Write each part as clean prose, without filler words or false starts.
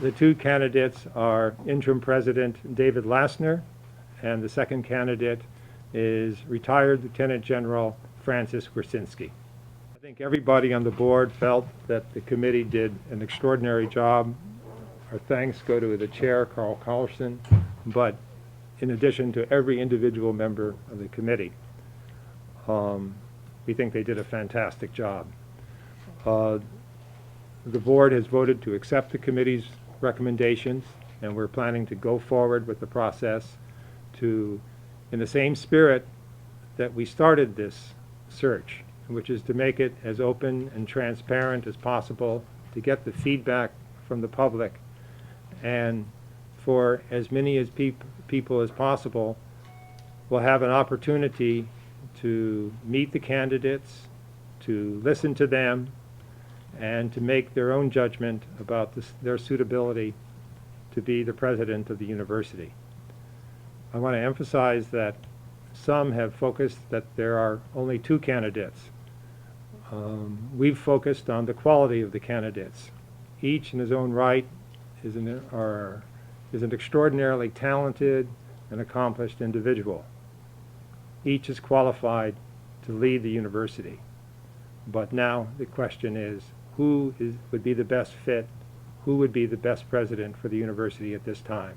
The two candidates are interim president David Lassner, and the second candidate is retired Lieutenant General Francis Wiercinski. I think everybody on the board felt that the committee did an extraordinary job. Our thanks go to the chair, Carl Carlson, but in addition to every individual member of the committee. We think they did a fantastic job. The board has voted to accept the committee's recommendations, and we're planning to go forward with the process in the same spirit that we started this search, which is to make it as open and transparent as possible, to get the feedback from the public, and for as many people as possible will have an opportunity to meet the candidates, to listen to them, and to make their own judgment about their suitability to be the president of the university. I want to emphasize that some have focused that there are only two candidates. We've focused on the quality of the candidates. Each in his own right is an extraordinarily talented and accomplished individual. Each is qualified to lead the university. But now the question is, who would be the best fit? Who would be the best president for the university at this time?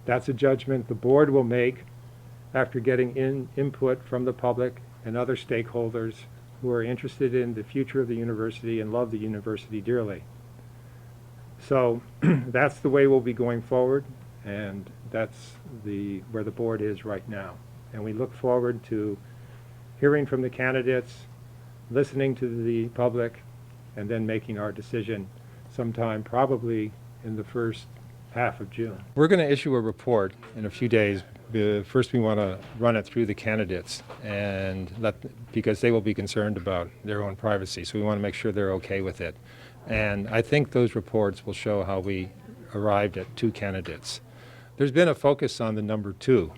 That's a judgment the board will make after getting input from the public and other stakeholders who are interested in the future of the university and love the university dearly. So that's the way we'll be going forward, and that's where the board is right now. And we look forward to hearing from the candidates, listening to the public, and then making our decision sometime probably in the first half of June. We're going to issue a report in a few days. First, we want to run it through the candidates, and because they will be concerned about their own privacy, so we want to make sure they're okay with it. And I think those reports will show how we arrived at two candidates. There's been a focus on the number two,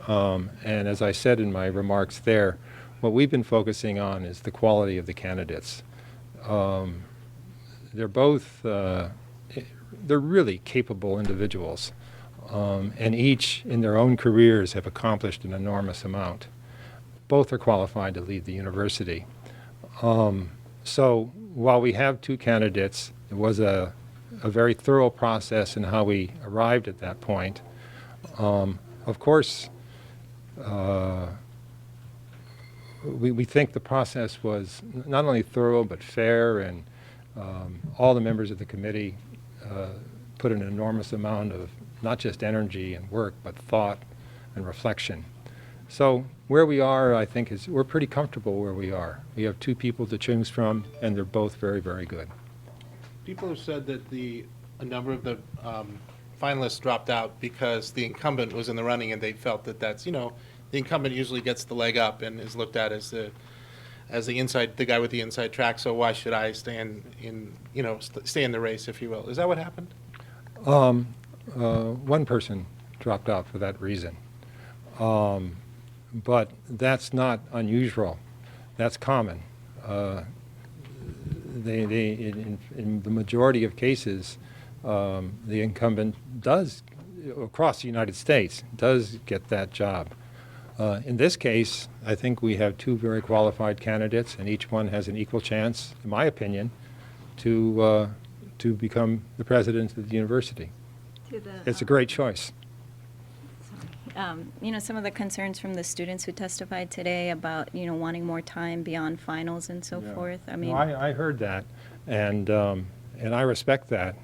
and as I said in my remarks there, what we've been focusing on is the quality of the candidates. They're both, they're really capable individuals, and each in their own careers have accomplished an enormous amount. Both are qualified to lead the university. So while we have two candidates, it was a very thorough process in how we arrived at that point. Of course, we think the process was not only thorough but fair, and all the members of the committee put an enormous amount of not just energy and work, but thought and reflection. So where we are, I think, is we're pretty comfortable where we are. We have two people to choose from, and they're both very, very good. People have said that a number of the finalists dropped out because the incumbent was in the running, and they felt that that's, the incumbent usually gets the leg up and is looked at as the guy with the inside track. So why should I stay in the race, if you will? Is that what happened? One person dropped out for that reason. But that's not unusual. That's common. In the majority of cases, the incumbent does, across the United States, does get that job. In this case, I think we have two very qualified candidates, and each one has an equal chance, in my opinion, to become the president of the university. It's a great choice. Some of the concerns from the students who testified today about, wanting more time beyond finals and so forth. I mean, I heard that, and I respect that,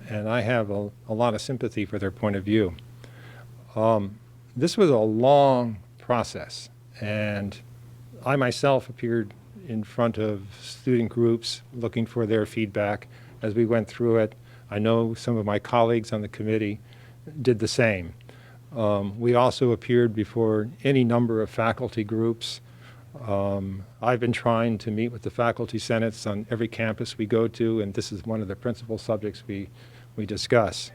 and I have a lot of sympathy for their point of view. This was a long process, and I myself appeared in front of student groups looking for their feedback as we went through it. I know some of my colleagues on the committee did the same. We also appeared before any number of faculty groups. I've been trying to meet with the faculty senates on every campus we go to, and this is one of the principal subjects we discuss.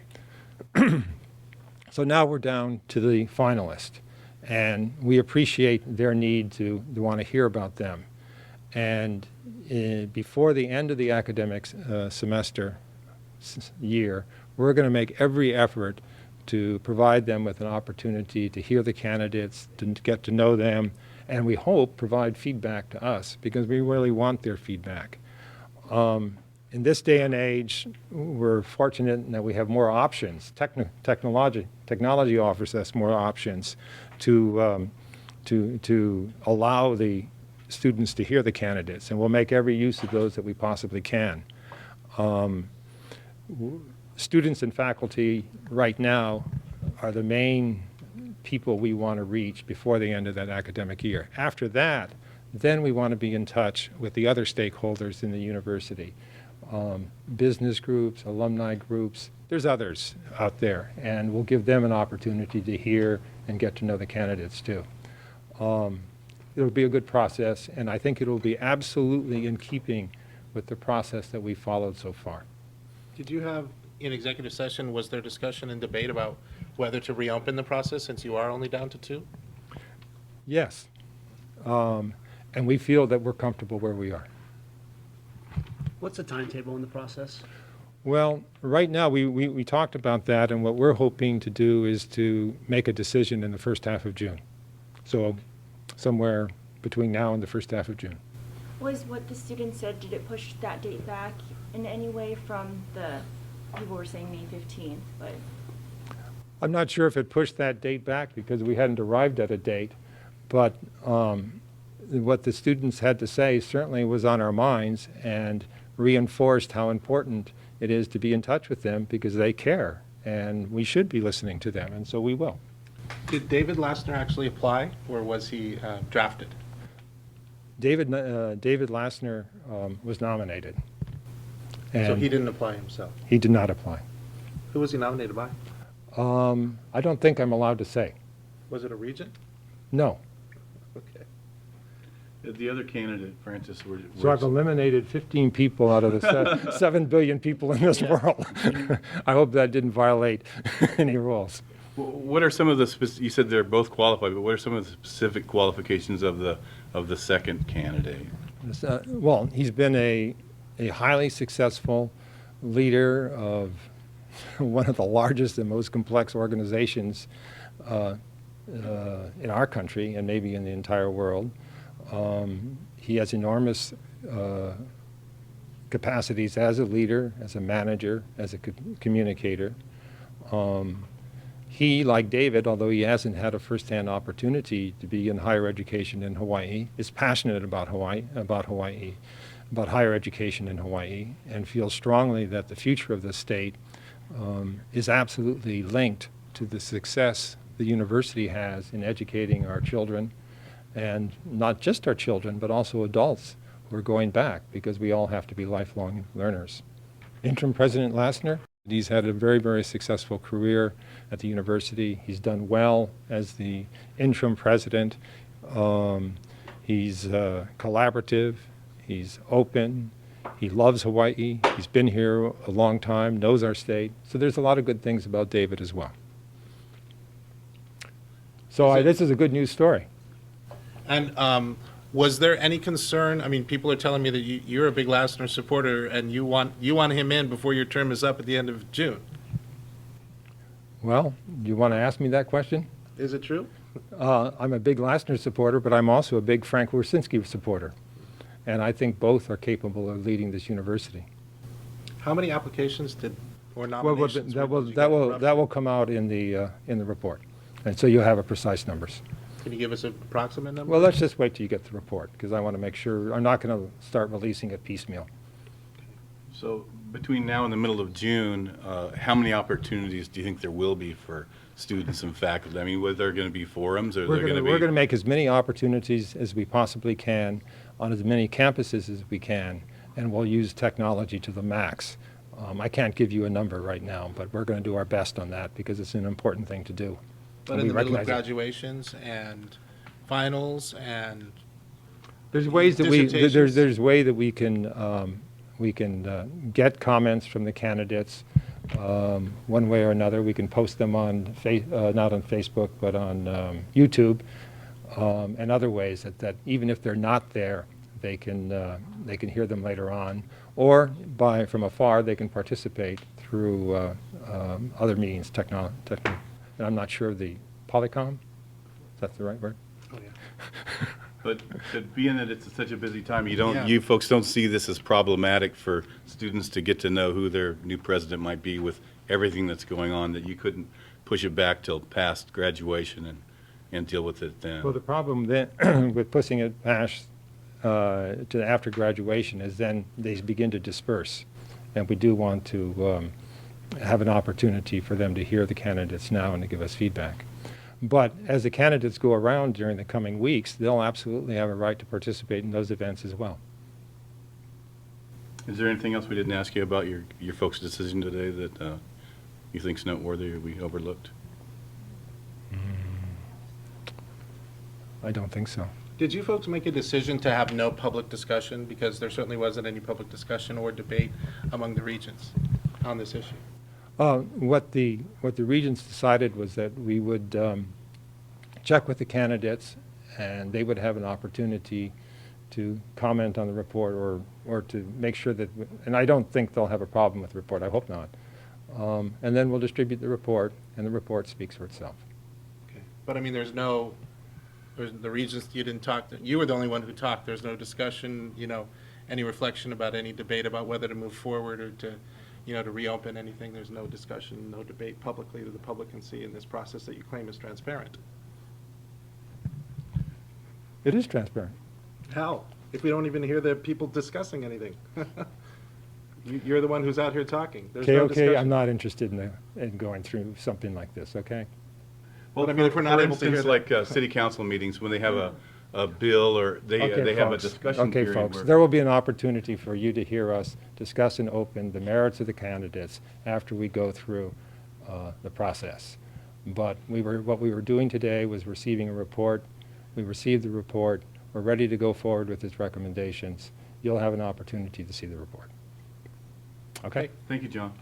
So now we're down to the finalist, and we appreciate their need to want to hear about them. And before the end of the academic semester year, we're going to make every effort to provide them with an opportunity to hear the candidates, to get to know them, and we hope provide feedback to us, because we really want their feedback. In this day and age, we're fortunate in that we have more options. Technology offers us more options to allow the students to hear the candidates, and we'll make every use of those that we possibly can. Students and faculty right now are the main people we want to reach before the end of that academic year. After that, then we want to be in touch with the other stakeholders in the university. Business groups, alumni groups, there's others out there, and we'll give them an opportunity to hear and get to know the candidates too. It'll be a good process, and I think it'll be absolutely in keeping with the process that we've followed so far. Did you have, in executive session, was there discussion and debate about whether to reopen the process since you are only down to 2? Yes. And we feel that we're comfortable where we are. What's the timetable in the process? Well, right now, we talked about that, and what we're hoping to do is to make a decision in the first half of June. So somewhere between now and the first half of June. Was what the students said, did it push that date back in any way from the, people were saying May 15th, but I'm not sure if it pushed that date back because we hadn't arrived at a date, but what the students had to say certainly was on our minds and reinforced how important it is to be in touch with them because they care, and we should be listening to them, and so we will. Did David Lassner actually apply, or was he drafted? David Lassner was nominated. And So he didn't apply himself. he did not apply. Who was he nominated by? I don't think I'm allowed to say. Was it a regent? No. Okay. The other candidate, Francis, So I've eliminated 15 people out of the 7 billion people in this world. I hope that didn't violate any rules. what are some of the, you said they're both qualified, but what are some of the specific qualifications of the second candidate? Well, he's been a highly successful leader of one of the largest and most complex organizations in our country and maybe in the entire world. He has enormous capacities as a leader, as a manager, as a communicator. He, like David, although he hasn't had a first-hand opportunity to be in higher education in Hawaii, is passionate about higher education in Hawaii, and feels strongly that the future of the state is absolutely linked to the success the university has in educating our children, and not just our children, but also adults who are going back, because we all have to be lifelong learners. Interim President Lassner, he's had a very, very successful career at the university. He's done well as the interim president. He's collaborative, he's open, he loves Hawaii, he's been here a long time, knows our state. So there's a lot of good things about David as well. So this is a good news story. And was there any concern? I mean, people are telling me that you're a big Lassner supporter, and you want him in before your term is up at the end of June. Well, do you want to ask me that question? Is it true? I'm a big Lassner supporter, but I'm also a big Frank Wiercinski supporter. And I think both are capable of leading this university. How many applications or Well, nominations? that did you get will come out in the report, and so you'll have a precise numbers. Can you give us an approximate number? Well, let's just wait till you get the report, because I want to make sure. I'm not going to start releasing it piecemeal. So between now and the middle of June, how many opportunities do you think there will be for students and faculty? I mean, were there going to be forums, or We're there going to be? going to make as many opportunities as we possibly can on as many campuses as we can, and we'll use technology to the max. I can't give you a number right now, but we're going to do our best on that because it's an important thing to do. But in the middle of graduations and finals and There's ways that dissertations? there's way that we can get comments from the candidates one way or another. We can post them on not on Facebook but on YouTube and other ways that even if they're not there, they can hear them later on, or from afar, they can participate through other means, and I'm not sure the Polycom, is that the right word? Oh, yeah. But being that it's such a busy time, Yeah. you folks don't see this as problematic for students to get to know who their new president might be with everything that's going on, that you couldn't push it back till past graduation and deal with it then? Well, the problem then with pushing it past to after graduation is then they begin to disperse. And we do want to have an opportunity for them to hear the candidates now and to give us feedback. But as the candidates go around during the coming weeks, they'll absolutely have a right to participate in those events as well. Is there anything else we didn't ask you about your folks' decision today that you think's noteworthy or we overlooked? I don't think so. Did you folks make a decision to have no public discussion? Because there certainly wasn't any public discussion or debate among the regents on this issue. What the Regents decided was that we would check with the candidates, and they would have an opportunity to comment on the report or to make sure that, and I don't think they'll have a problem with the report, I hope not. And then we'll distribute the report, and the report speaks for itself. Okay. But I mean, the regents, you didn't talk, you were the only one who talked. There's no discussion, any reflection about any debate about whether to move forward or to reopen anything. There's no discussion, no debate publicly that the public can see in this process that you claim is transparent. It is transparent. How? If we don't even hear the people discussing anything? You're the one who's out here talking. There's no Okay, discussion. I'm not interested in going through something like this, okay? Well, I mean, if we're not for able to hear instance, that- like city council meetings, when they have a bill or they have a folks. discussion Okay, period. folks, where- there will be an opportunity for you to hear us discuss and open the merits of the candidates after we go through the process. But what we were doing today was receiving a report. We received the report. We're ready to go forward with its recommendations. You'll have an opportunity to see the report. Okay? Okay. Thank you, John.